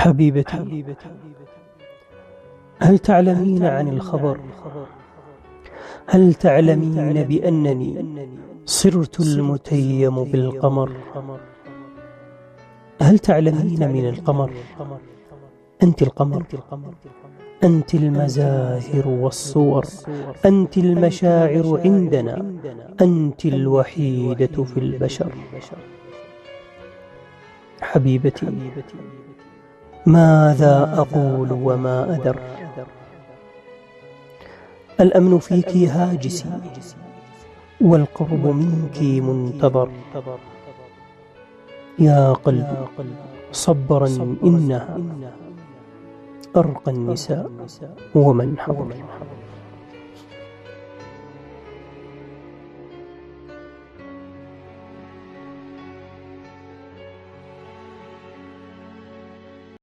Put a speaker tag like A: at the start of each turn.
A: حبيبتي، هل تعلمين عن الخبر؟ هل تعلمين بأنني صرت المتيم بالقمر؟ هل تعلمين من القمر؟ أنت القمر، أنت المزاهر والصور، أنت المشاعر عندنا، أنت الوحيدة في البشر. حبيبتي، ماذا أقول وما أدر؟ الأمن فيك هاجسي، والقرب منك منتظر. يا قلبي صبرا، إنها أرقى النساء ومن حضر.